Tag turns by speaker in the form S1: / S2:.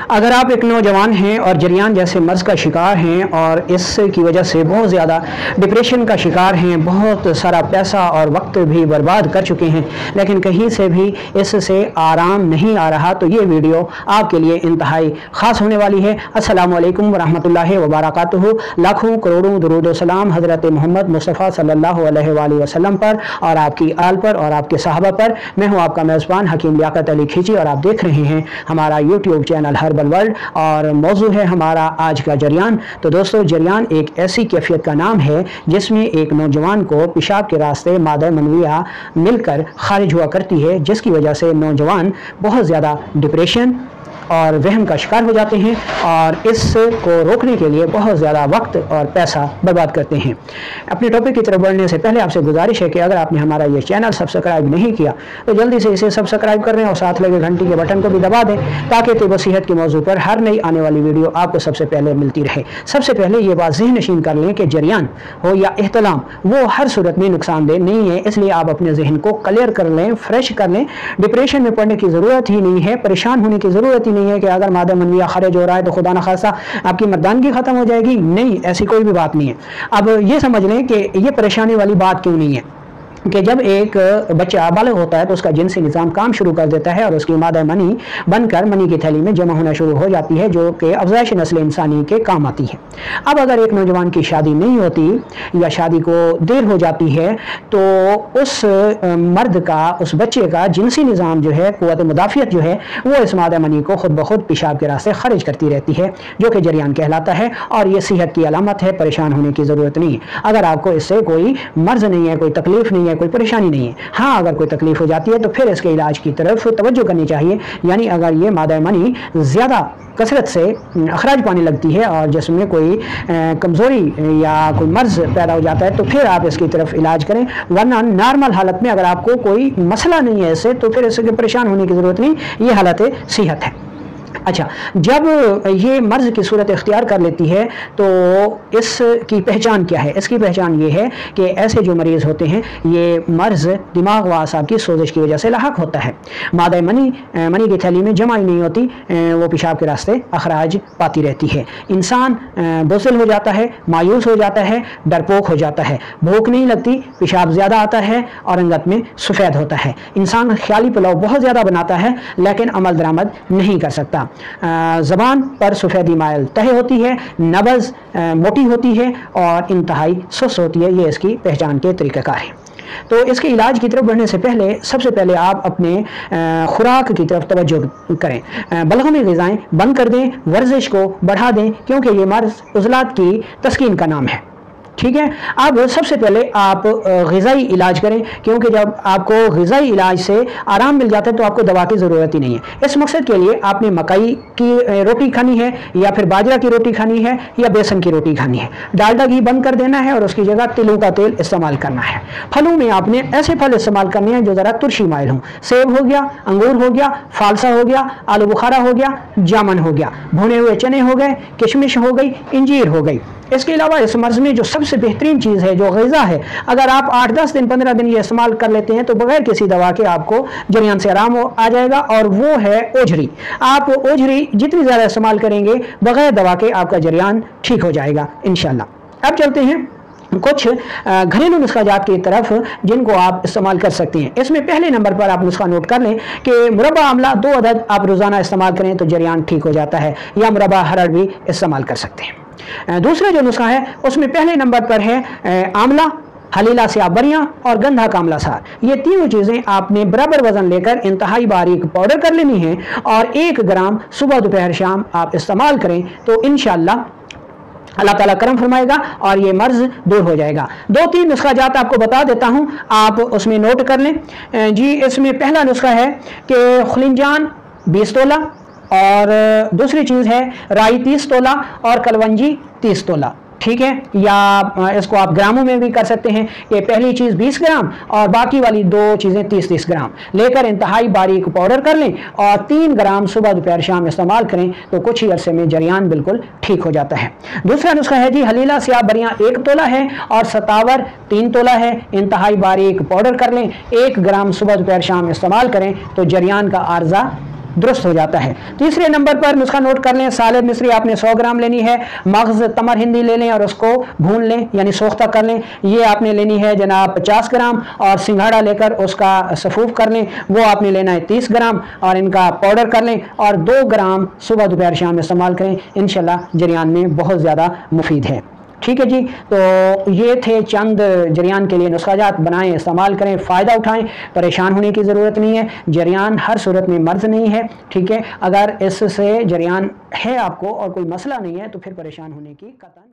S1: अगर आप एक नौजवान हैं और जरियान जैसे मर्ज़ का शिकार हैं और इसकी वजह से बहुत ज़्यादा डिप्रेशन का शिकार हैं, बहुत सारा पैसा और वक्त भी बर्बाद कर चुके हैं, लेकिन कहीं से भी इससे आराम नहीं आ रहा, तो ये वीडियो आपके लिए इंतहाई ख़ास होने वाली है। अस्सलामु अलैकुम वरहमतुल्लाहि वबरकातुहू। लाखों करोड़ों दुरूद व सलाम हज़रत मोहम्मद मुस्तफ़ा सल्लल्लाहु अलैहि वसल्लम पर और आपकी आल पर और आपके सहाबा पर। मैं हूँ आपका मेज़बान हकीम लियाकत अली खींची और आप देख रहे हैं हमारा यूट्यूब चैनल हर्बल वर्ल्ड और मौजू है हमारा आज का जरियान। तो दोस्तों, जरियान एक ऐसी कैफियत का नाम है जिसमें एक नौजवान को पेशाब के रास्ते मादा मनविया मिलकर खारिज हुआ करती है, जिसकी वजह से नौजवान बहुत ज़्यादा डिप्रेशन और वहम का शिकार हो जाते हैं और इसको रोकने के लिए बहुत ज़्यादा वक्त और पैसा बर्बाद करते हैं। अपने टॉपिक की तरफ बढ़ने से पहले आपसे गुजारिश है कि अगर आपने हमारा ये चैनल सब्सक्राइब नहीं किया तो जल्दी से इसे सब्सक्राइब कर लें और साथ लगे घंटी के बटन को भी दबा दें, ताकि तिब सेहत के मौजू पर हर नई आने वाली वीडियो आपको सबसे पहले मिलती रहे। सबसे पहले ये बात ज़हन नशीन कर लें कि जरियान हो या एहतलाम, वो हर सूरत में नुकसानदेह नहीं है, इसलिए आप अपने जहन को क्लियर कर लें, फ्रेश कर लें। डिप्रेशन में पड़ने की ज़रूरत ही नहीं है, परेशान होने की ज़रूरत ही नहीं है कि अगर मादा मनविया खारिज हो रहा है तो खुदा न खासा आपकी मर्दानगी खत्म हो जाएगी। नहीं, ऐसी कोई भी बात नहीं है। अब ये समझ लें कि ये परेशानी वाली बात क्यों नहीं है कि जब एक बच्चा बालिग होता है तो उसका जिनसी निज़ाम काम शुरू कर देता है और उसकी मादा मनी बनकर मनी की थैली में जमा होना शुरू हो जाती है, जो कि अफ़ज़ाइश नस्ल इंसानी के काम आती है। अब अगर एक नौजवान की शादी नहीं होती या शादी को देर हो जाती है तो उस मर्द का, उस बच्चे का जिनसी निज़ाम जो है, क़ुव्वत मुदाफ़ियत जो है, वो इस मादा मनी को खुद ब खुद पेशाब के रास्ते खारिज करती रहती है, जो कि जरियान कहलाता है। और ये सेहत की अलामत है, परेशान होने की ज़रूरत नहीं है। अगर आपको इससे कोई मर्ज़ नहीं है, कोई तकलीफ़ नहीं है, कोई परेशानी नहीं है, हाँ अगर कोई तकलीफ हो जाती है तो फिर इसके इलाज की तरफ तवज्जो करनी चाहिए। यानी अगर ये मादा मनी ज़्यादा कसरत से अखराज पाने लगती है और जिसमें कोई कमज़ोरी या कोई मर्ज़ पैदा हो जाता है तो फिर आप इसकी तरफ इलाज करें, वरना नॉर्मल हालत में अगर आपको कोई मसला नहीं है इससे तो फिर इसके परेशान होने की ज़रूरत नहीं, ये हालत सेहत है। अच्छा, जब ये मर्ज़ की सूरत इख्तियार कर लेती है तो इसकी पहचान क्या है? इसकी पहचान ये है कि ऐसे जो मरीज़ होते हैं, ये मर्ज़ दिमाग व आसाब की सोजिश की वजह से लाहक होता है। मादा मनी की थैली में जमा ही नहीं होती, वो पेशाब के रास्ते अखराज पाती रहती है। इंसान बोझिल हो जाता है, मायूस हो जाता है, डरपोक हो जाता है, भूख नहीं लगती, पेशाब ज़्यादा आता है और अंगत में सफ़ेद होता है। इंसान ख्याली पुलाव बहुत ज़्यादा बनाता है लेकिन अमल दरामद नहीं कर सकता। ज़बान पर सफ़ेदी माइल तय होती है, नब्ज़ मोटी होती है और इंतहाई सुस्त होती है। ये इसकी पहचान के तरीक़ाकार हैं। तो इसके इलाज की तरफ बढ़ने से पहले सबसे पहले आप अपने खुराक की तरफ तवज्जो करें। बलगमी ग़िज़ाएँ बंद कर दें, वर्जिश को बढ़ा दें, क्योंकि ये मर्ज़ उज़लात की तस्कीन का नाम है। ठीक है। अब सबसे पहले आप ग़िज़ाई इलाज करें, क्योंकि जब आपको ग़िज़ाई इलाज से आराम मिल जाता है तो आपको दवा की ज़रूरत ही नहीं है। इस मकसद के लिए आपने मकई की रोटी खानी है या फिर बाजरा की रोटी खानी है या बेसन की रोटी खानी है। डालडा घी बंद कर देना है और उसकी जगह तिलों का तेल इस्तेमाल करना है। फलों में आपने ऐसे फल इस्तेमाल करने हैं जो ज़रा तुर्शी माइल हों। सेब हो गया, अंगूर हो गया, फालसा हो गया, आलू बुखारा हो गया, जामन हो गया, भुने हुए चने हो गए, किशमिश हो गई, इंजीर हो गई। इसके अलावा इस मर्ज़ में जो सबसे बेहतरीन चीज़ है, जो ग़िज़ा है, अगर आप 8-10 दिन 15 दिन ये इस्तेमाल कर लेते हैं तो बगैर किसी दवा के आपको जरियान से आराम आ जाएगा, और वो है ओझरी। आप ओझरी जितनी ज़्यादा इस्तेमाल करेंगे बगैर दवा के आपका जरियान ठीक हो जाएगा इंशाअल्लाह। अब चलते हैं कुछ घरेलू नुस्खाजात की तरफ जिनको आप इस्तेमाल कर सकते हैं। इसमें पहले नंबर पर आप नुस्खा नोट कर लें कि मुरब्बा आमला 2 अदद आप रोज़ाना इस्तेमाल करें तो जरियान ठीक हो जाता है, या मुरब्बा हरड़ भी इस्तेमाल कर सकते हैं। दूसरा जो नुस्खा है उसमें पहले नंबर पर है आमला, हलीला स्याबरियाँ और गंधा कामला सार। ये तीनों चीज़ें आपने बराबर वज़न लेकर इंतहाई बारीक पाउडर कर लेनी है और 1 ग्राम सुबह दोपहर शाम आप इस्तेमाल करें तो इंशाअल्लाह अल्लाह ताला करम फरमाएगा और ये मर्ज़ दूर हो जाएगा। 2-3 नुस्खाजात आपको बता देता हूँ, आप उसमें नोट कर लें जी। इसमें पहला नुस्खा है कि खुलिंजान 20 तोला और दूसरी चीज़ है राई 30 तोला और कलवंजी 30 तोला। ठीक है, या इसको आप ग्रामों में भी कर सकते हैं कि पहली चीज़ 20 ग्राम और बाकी वाली 2 चीज़ें 30-30 ग्राम लेकर इंतहाई बारीक पाउडर कर लें और 3 ग्राम सुबह दोपहर शाम इस्तेमाल करें तो कुछ ही अरसे में जरियान बिल्कुल ठीक हो जाता है। दूसरा नुस्खा है जी, हलीला स्याह बरियाँ 1 तोला है और सतावर 3 तोला है। इंतहाई बारीक पाउडर कर लें, 1 ग्राम सुबह दोपहर शाम इस्तेमाल करें तो जरियान का आर्जा درست ہو جاتا ہے۔ تیسرے نمبر پر نسخہ نوٹ کر لیں، سالب مصری آپ نے 100 گرام لینی ہے، مغز تمر ہندی لے لیں اور اس کو بھون لیں یعنی سوختہ کر لیں، یہ آپ نے لینی ہے جناب 50 گرام، اور سنگھاڑا لے کر اس کا صفوف کر لیں، وہ آپ نے لینا ہے 30 گرام، اور ان کا پاؤڈر کر لیں اور 2 گرام صبح دوپہر شام استعمال کریں، انشاءاللہ جریان میں بہت زیادہ مفید ہے۔ ٹھیک ہے جی، تو یہ تھے چند جریان کے لیے نسخہ جات، بنائیں، استعمال کریں، فائدہ اٹھائیں، پریشان ہونے کی ضرورت نہیں ہے۔ جریان ہر صورت میں مرض نہیں ہے، ٹھیک ہے، اگر اس سے جریان ہے آپ کو اور کوئی مسئلہ نہیں ہے تو پھر پریشان ہونے کی قطعاً